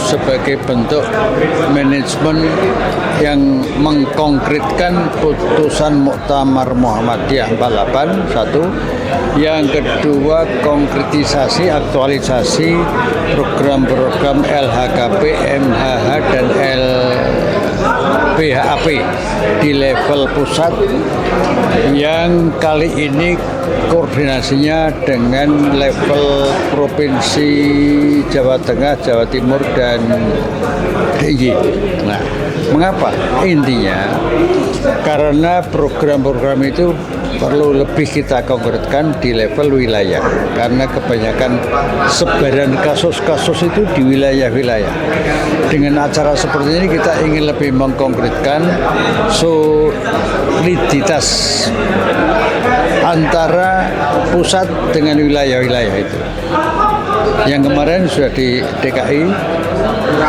sebagai bentuk manajemen yang mengkonkretkan putusan Muktamar Muhammadiyah 48 satu. Yang kedua, konkretisasi aktualisasi program-program LHKP, MHH dan LBHAP di level pusat yang kali ini koordinasinya dengan level provinsi Jawa Tengah, Jawa Timur dan DIY. Nah, mengapa? Intinya karena program-program itu perlu lebih kita konkretkan di level wilayah karena kebanyakan sebaran kasus-kasus itu di wilayah-wilayah. Dengan acara seperti ini kita ingin lebih mengkonkretkan soliditas antara pusat dengan wilayah-wilayah itu. Yang kemarin sudah di DKI,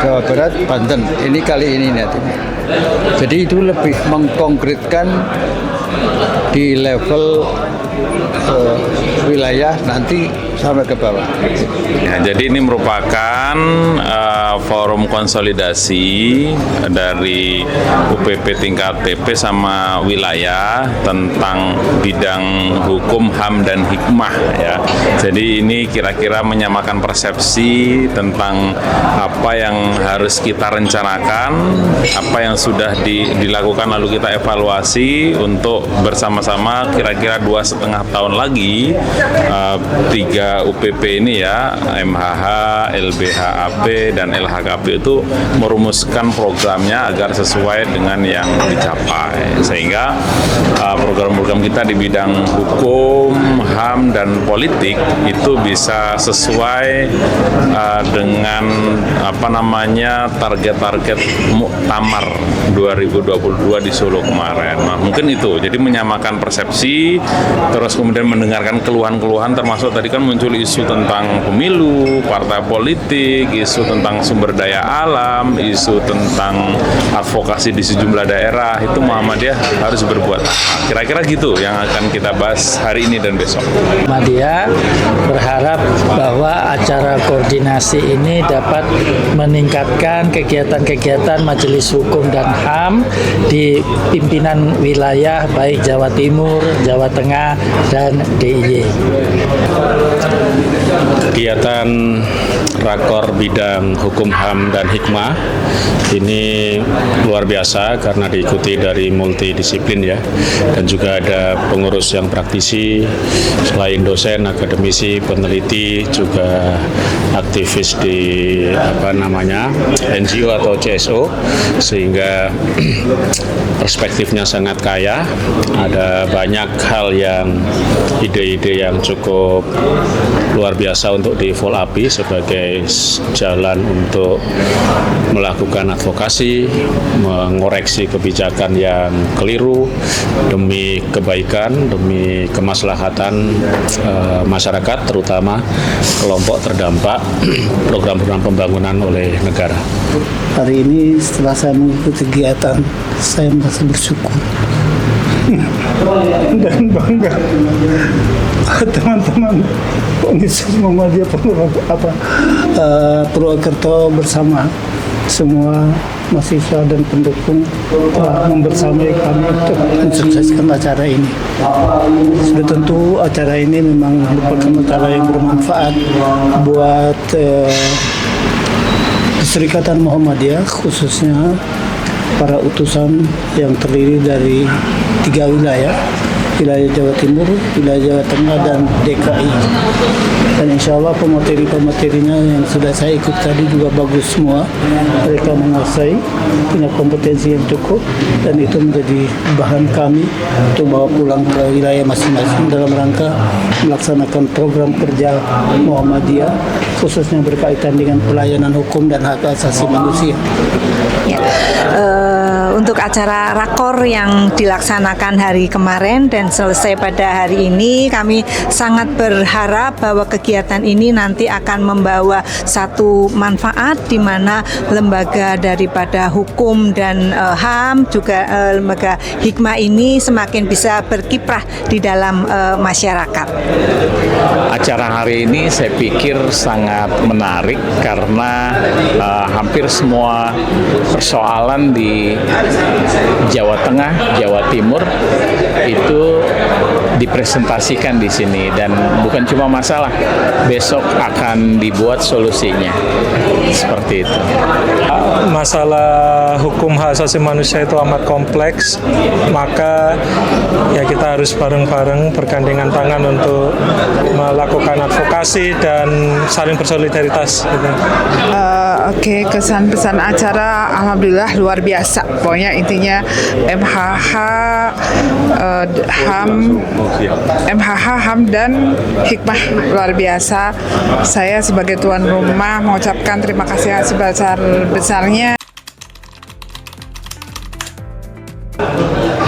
Jawa Barat, Banten. Ini kali ini nanti. Jadi itu lebih mengkonkretkan di level wilayah nanti sampai ke bawah. Ya, jadi ini merupakan forum konsolidasi dari UPP tingkat TP sama wilayah tentang bidang hukum, HAM dan hikmah ya. Jadi ini kira-kira menyamakan persepsi tentang apa yang harus kita rencanakan, apa yang sudah dilakukan lalu kita evaluasi untuk bersama-sama kira-kira 2,5 tahun lagi 3 UPP ini ya, MHH, LBHAP dan LHKP itu merumuskan programnya agar sesuai dengan yang dicapai, sehingga program-program kita di bidang hukum, HAM dan politik itu bisa sesuai dengan target-target Muktamar 2022 di Solo kemarin. Nah, mungkin itu, jadi menyamakan persepsi, terus kemudian mendengarkan keluhan-keluhan, termasuk tadi kan muncul isu tentang pemilu, partai politik, isu tentang sumber daya alam, isu tentang advokasi di sejumlah daerah. Itu Muhammadiyah harus berbuat. Kira-kira gitu yang akan kita bahas hari ini dan besok. Muhammadiyah berharap bahwa acara koordinasi ini dapat meningkatkan kegiatan-kegiatan Majelis Hukum dan HAM di pimpinan wilayah baik Jawa Timur, Jawa Tengah, dan DIY. Kegiatan Rakor bidang hukum, HAM dan hikmah ini luar biasa karena diikuti dari multidisiplin ya, dan juga ada pengurus yang praktisi selain dosen, akademisi, peneliti, juga aktivis di NGO atau CSO, sehingga perspektifnya sangat kaya. Ada banyak hal yang ide-ide yang cukup luar biasa untuk di-follow up sebagai jalan untuk melakukan advokasi, mengoreksi kebijakan yang keliru demi kebaikan, demi kemaslahatan masyarakat, terutama kelompok terdampak program-program pembangunan oleh negara. Hari ini setelah saya mengikuti kegiatan, saya merasa bersyukur dan bangga. Teman-teman Universitas Muhammadiyah Purwokerto bersama semua mahasiswa dan pendukung telah membersamai kami untuk mensukseskan acara ini. Sudah tentu acara ini memang merupakan acara yang bermanfaat buat Perserikatan Muhammadiyah, khususnya para utusan yang terdiri dari 3 wilayah Jawa Timur, wilayah Jawa Tengah, dan DKI. Dan insya Allah pemateri-pematerinya yang sudah saya ikut tadi juga bagus semua. Mereka menguasai, punya kompetensi yang cukup, dan itu menjadi bahan kami untuk bawa pulang ke wilayah masing-masing dalam rangka melaksanakan program kerja Muhammadiyah, khususnya berkaitan dengan pelayanan hukum dan hak asasi manusia. Ya. untuk acara rakor yang dilaksanakan hari kemarin dan selesai pada hari ini, kami sangat berharap bahwa kegiatan ini nanti akan membawa satu manfaat di mana lembaga daripada hukum dan HAM juga lembaga hikmah ini semakin bisa berkiprah di dalam masyarakat. Acara hari ini saya pikir sangat menarik karena hampir semua persoalan di Jawa Tengah, Jawa Timur itu dipresentasikan di sini, dan bukan cuma masalah, besok akan dibuat solusinya. Seperti itu. Masalah hukum hak asasi manusia itu amat kompleks, maka ya kita harus bareng-bareng bergandengan tangan untuk melakukan advokasi dan saling bersolidaritas gitu. Oke, kesan-pesan acara alhamdulillah luar biasa. Pokoknya intinya MHH, HAM dan hikmah luar biasa. Saya sebagai tuan rumah mengucapkan terima kasih yang sebesar-besarnya.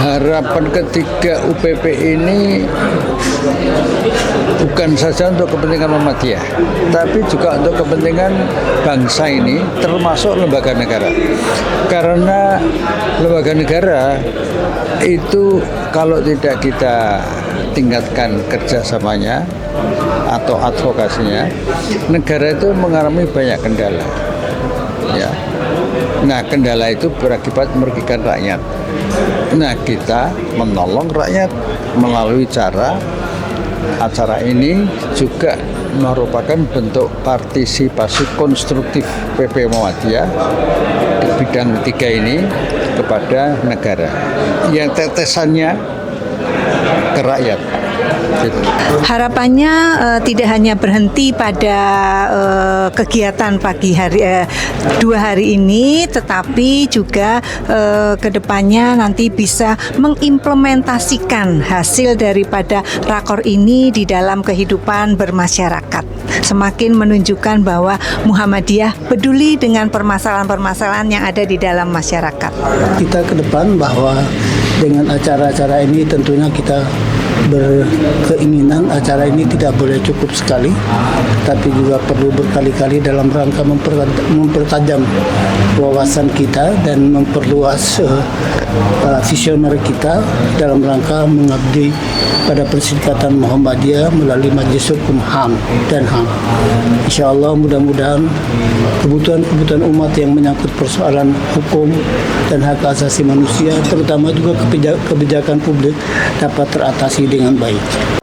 Harapan ketiga UPP ini bukan saja untuk kepentingan Muhammadiyah, tapi juga untuk kepentingan bangsa ini, termasuk lembaga negara. Karena lembaga negara itu kalau tidak kita tingkatkan kerjasamanya atau advokasinya, negara itu mengalami banyak kendala. Ya. Nah, kendala itu berakibat merugikan rakyat. Nah, kita menolong rakyat melalui acara ini juga merupakan bentuk partisipasi konstruktif PP Muhammadiyah di bidang ketiga ini kepada negara yang tetesannya ke rakyat. Harapannya tidak hanya berhenti pada kegiatan pagi hari 2 hari ini, tetapi juga kedepannya nanti bisa mengimplementasikan hasil daripada rakor ini di dalam kehidupan bermasyarakat. Semakin menunjukkan bahwa Muhammadiyah peduli dengan permasalahan-permasalahan yang ada di dalam masyarakat. Kita ke depan bahwa dengan acara-acara ini tentunya kita berkeinginan acara ini tidak boleh cukup sekali, tapi juga perlu berkali-kali dalam rangka mempertajam wawasan kita dan memperluas visioner kita dalam rangka mengabdi pada Perserikatan Muhammadiyah melalui Majelis Hukum HAM dan HAM. Insya Allah mudah-mudahan kebutuhan umat yang menyangkut persoalan hukum dan hak asasi manusia, terutama juga kebijakan publik dapat teratasi dengan baik.